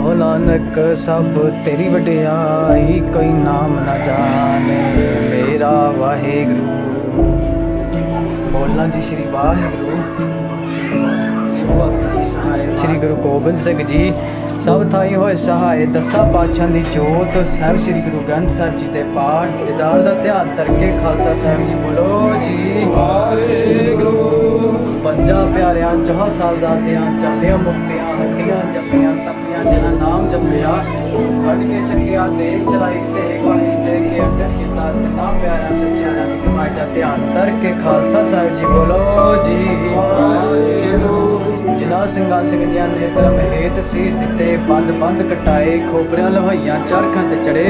कहो नानक सब तेरी वडियाई, कोई नाम न जाने मेरा वाहेगुरु। बोलना जी श्री वाहेगुरु। श्री गुरु गोबिंद सिंह जी सब थाई होए सहाय, दसा पातशाह दी जोत साहब श्री गुरु ग्रंथ साहब जी दे पाठ दीदार दा ध्यान करके खालसा साहब जी बोलो जी वाहेगुरु। पंजा प्यारियां चौह साहबजादियां चालियां मुक्तियां हड्डियां जपियां तपियां जिन्हां नाम जपिया कट के चकिया देख चलाई तेग वाही ते के अटन किता तिन्हां प्यारियां सच्चियां दी कमाई दा ध्यान करके खालसा साहब जी बोलो जी वाहेगुरु। जिन्हां सिंघां सिंघियां नेत्र महेत सीस दिते बंद बंद कटाए खोपरियां लोहाइयां चरखां ते चढ़े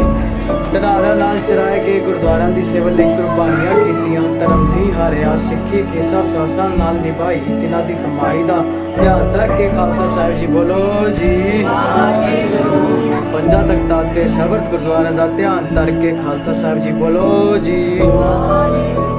धनारा नाल चराए के गुरुद्वारा दी सेवा लई कुर्बानियां कीतियां धर्म नहीं हारिया सिੱਖੀ केसा सासा नाल निभाई तिन्हां दी कमाई दा ध्यान रख के खालसा साहिब जी बोलो जी वाहेगुरु। पंजा तख्तां ते शबद गुरुद्वारा दा ध्यान धर के खालसा साहिब जी बोलो जी वाहेगुरु।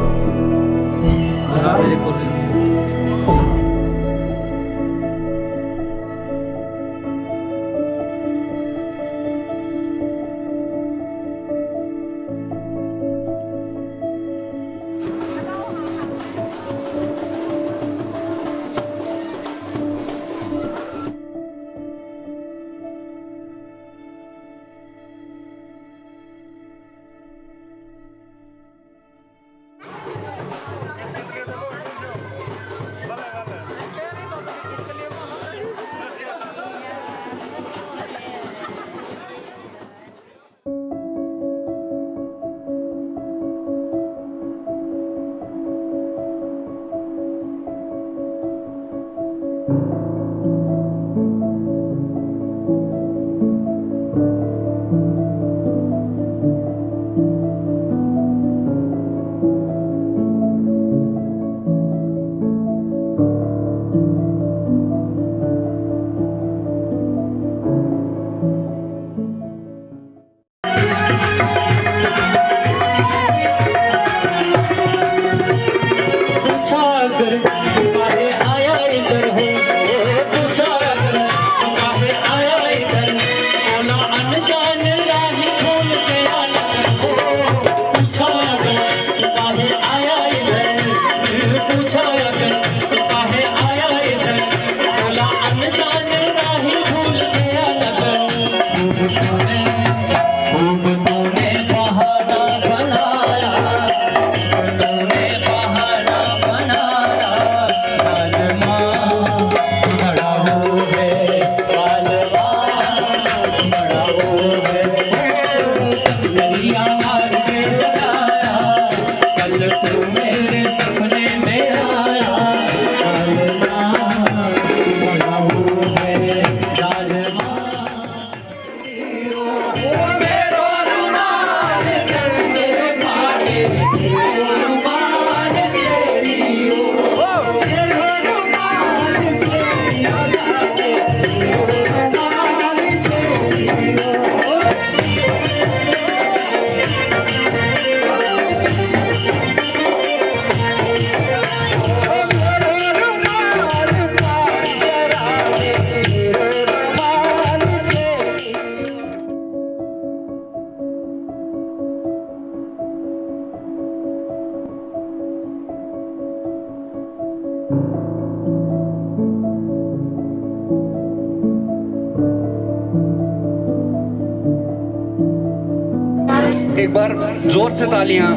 एक बार जोर से तालियां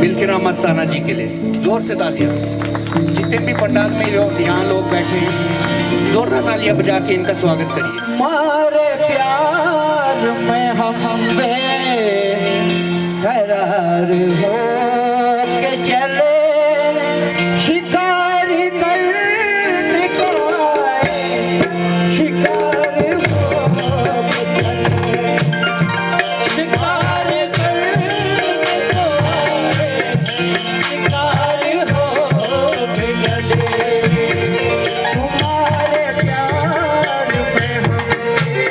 बिल्किरा मस्ताना जी के लिए, जोर से तालियां। जितने भी पंडाल में यहाँ लोग बैठे हैं जोरदार तालियां बजा के इनका स्वागत करिए। मारे प्यार में हम बेकरार हो के चले शिकारी करने को आए, शिकार हो के चले, शिकार करने को आए, शिकार हो के चले। तुम्हारे प्यार में हम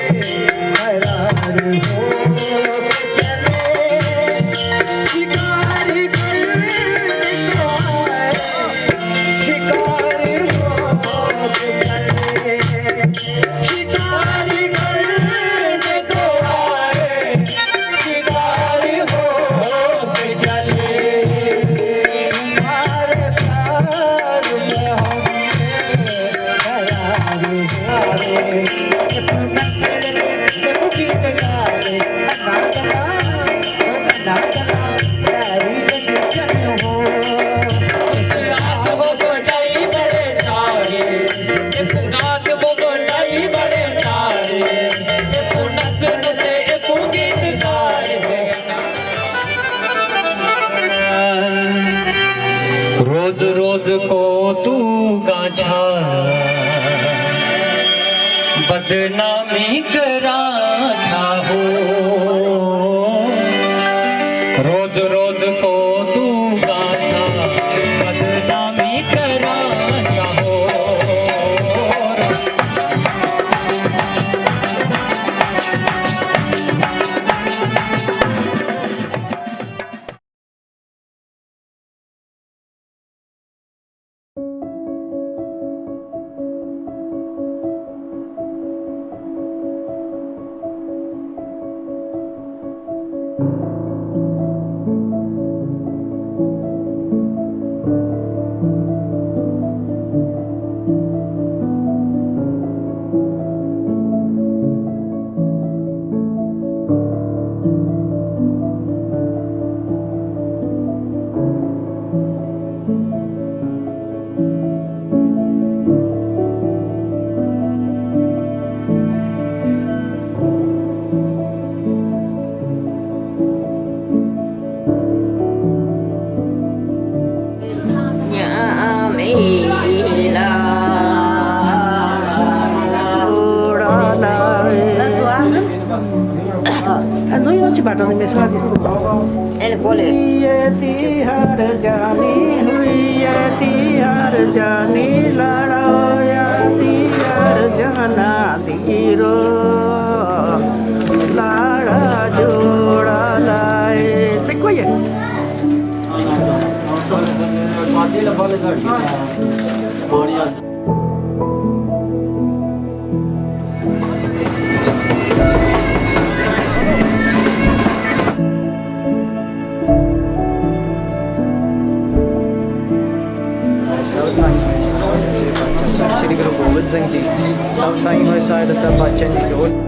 बेकरार हो के चले, शिकार करने को आए, रोज रोज को तू गाछा बदनामी करा चाहो रोज रोज को तू गाछा बदनामी करा चाहो Batal di mensagem. Ele boleh. Yeti har jani hui yeti har jani laro yeti har jana diro lara joda lai. Cek kau ye. Shri Guru Gobind Singh ji सब ताई होए साए दसा पातशाह जी ढोल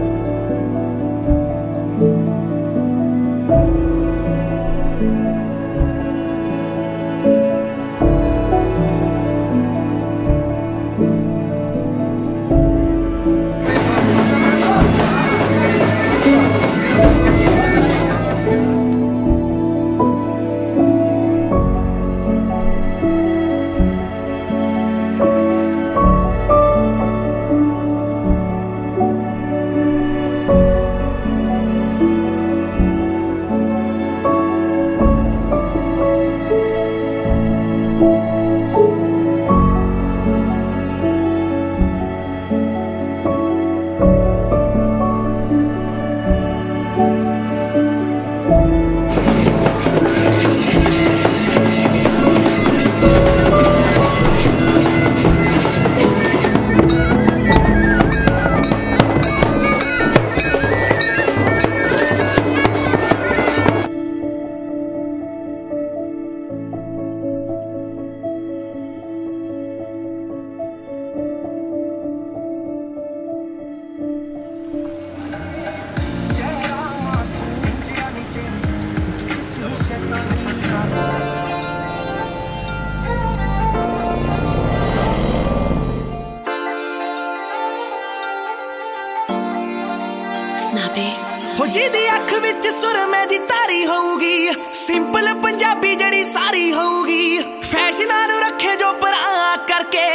ਹੋ ਜਿਹਦੀ ਅੱਖ ਵਿੱਚ ਸੁਰਮੇ ਦੀ ਤਾਰੀ ਹੋਊਗੀ ਸਿੰਪਲ ਪੰਜਾਬੀ ਜਿਹੜੀ ਸਾਰੀ ਹੋਊਗੀ ਫੈਸ਼ਨਾਂ ਨੂੰ ਰੱਖੇ ਜੋ ਪਰਾਂ ਕਰਕੇ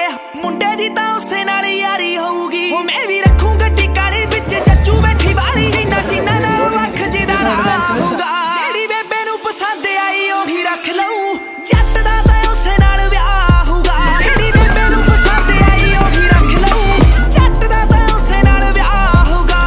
ਮੁੰਡੇ ਦੀ ਤਾਂ ਉਸੇ ਨਾਲ ਯਾਰੀ ਹੋਊਗੀ ਉਹ ਮੈਂ ਵੀ ਰੱਖੂ ਗੱਡੀ ਕਾਲੀ ਵਿੱਚ ਚੱਚੂ ਬੈਠੀ ਵਾਲੀ ਜਿੰਨਾ ਸੀਨਾ ਨਾਲ ਵੱਖ ਜਿਹਦਾ ਰਾਹ ਹੋਊਗਾ ਜਿਹੜੀ ਬੇਬੇ ਨੂੰ ਪਸੰਦ ਆਈ ਉਹੀ ਰੱਖ ਲਊ ਜੱਟ ਦਾ ਤਾਂ ਉਸੇ ਨਾਲ ਵਿਆਹ ਹੋਊਗਾ ਜਿਹੜੀ ਬੇਬੇ ਨੂੰ ਪਸੰਦ ਆਈ ਉਹੀ ਰੱਖ ਲਊ ਜੱਟ ਦਾ ਤਾਂ ਉਸੇ ਨਾਲ ਵਿਆਹ ਹੋਊਗਾ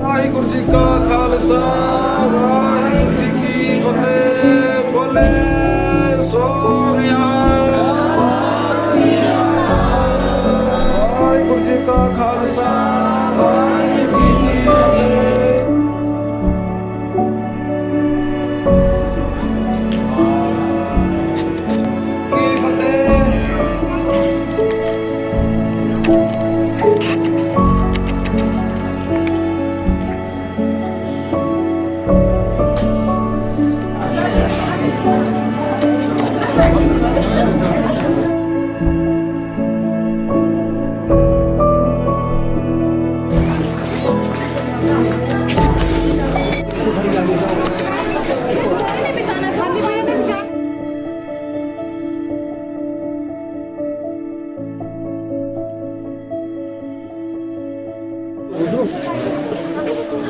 ਵਾਹਿਗੁਰੂ ਜੀ ਕਾ ਖਾਲਸਾ ਵਾਹਿਗੁਰੂ ਜੀ ਕੀ ਫਤਿਹ ਬੋਲੇ ਸੋਨਿਹਾਲ ਵਾਹਿਗੁਰੂ ਜੀ ਕਾ ਖਾਲਸਾ ਵਾਹਿਗੁਰੂ ਜੀ ਕੀ ਫਤਿਹ ਕੀ ਫਤਿਹ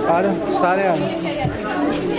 आ जाओ सारे आ जाओ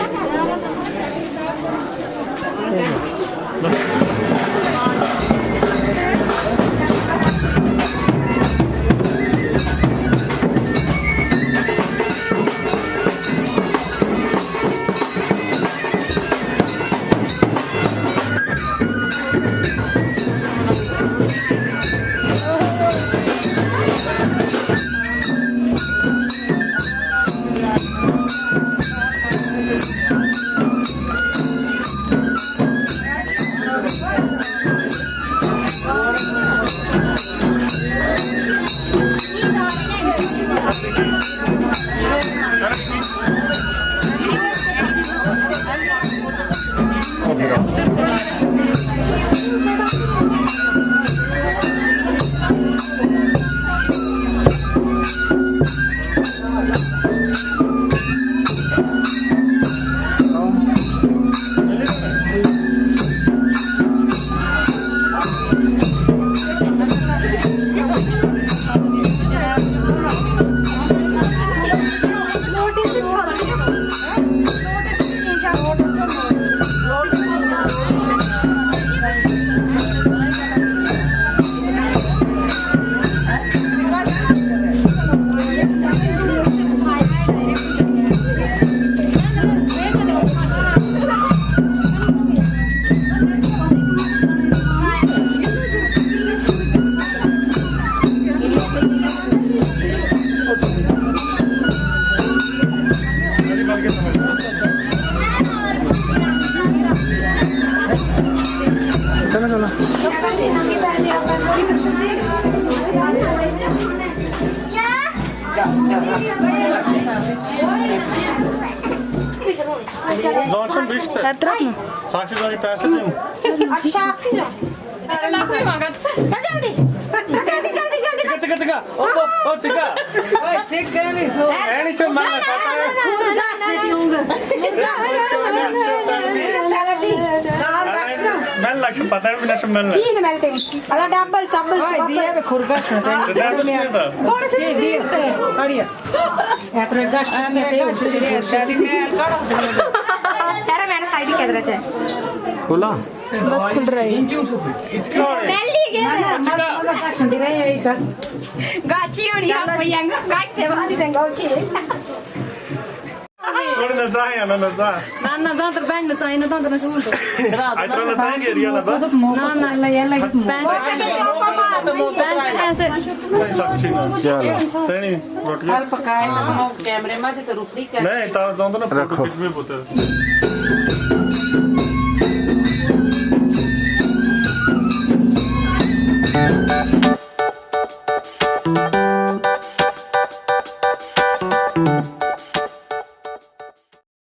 Zaten işte. Etraf mı? Saksıdan पैसे दे. Aşağı aksın mı? चिका ओ चिका ऐनी चल मारना पता है Ben lakşı patar bir lakşı ben lakşı. Yine ben dedim. Ala double double. Ay diye bir kurgaç mı? Nerede nerede? Diye. Arıyor. Etre gaç तेरा मैंने side के अंदर है बोला बस खुल रही है पहली गया गाची होनी है भैया गाच से बाहर से गाची Kone ne zna, ja ne zna. Na zato band sa ina zato na šunto. Aj to ne zna, jer ja ne zna. Na jella band. ऐसे Sai sakchi na. Teni, roti. हल पकाए तो समो कैमरे में तो रुपड़ी कर नहीं, ता दोनों ना फोटो खींच में पुत्र.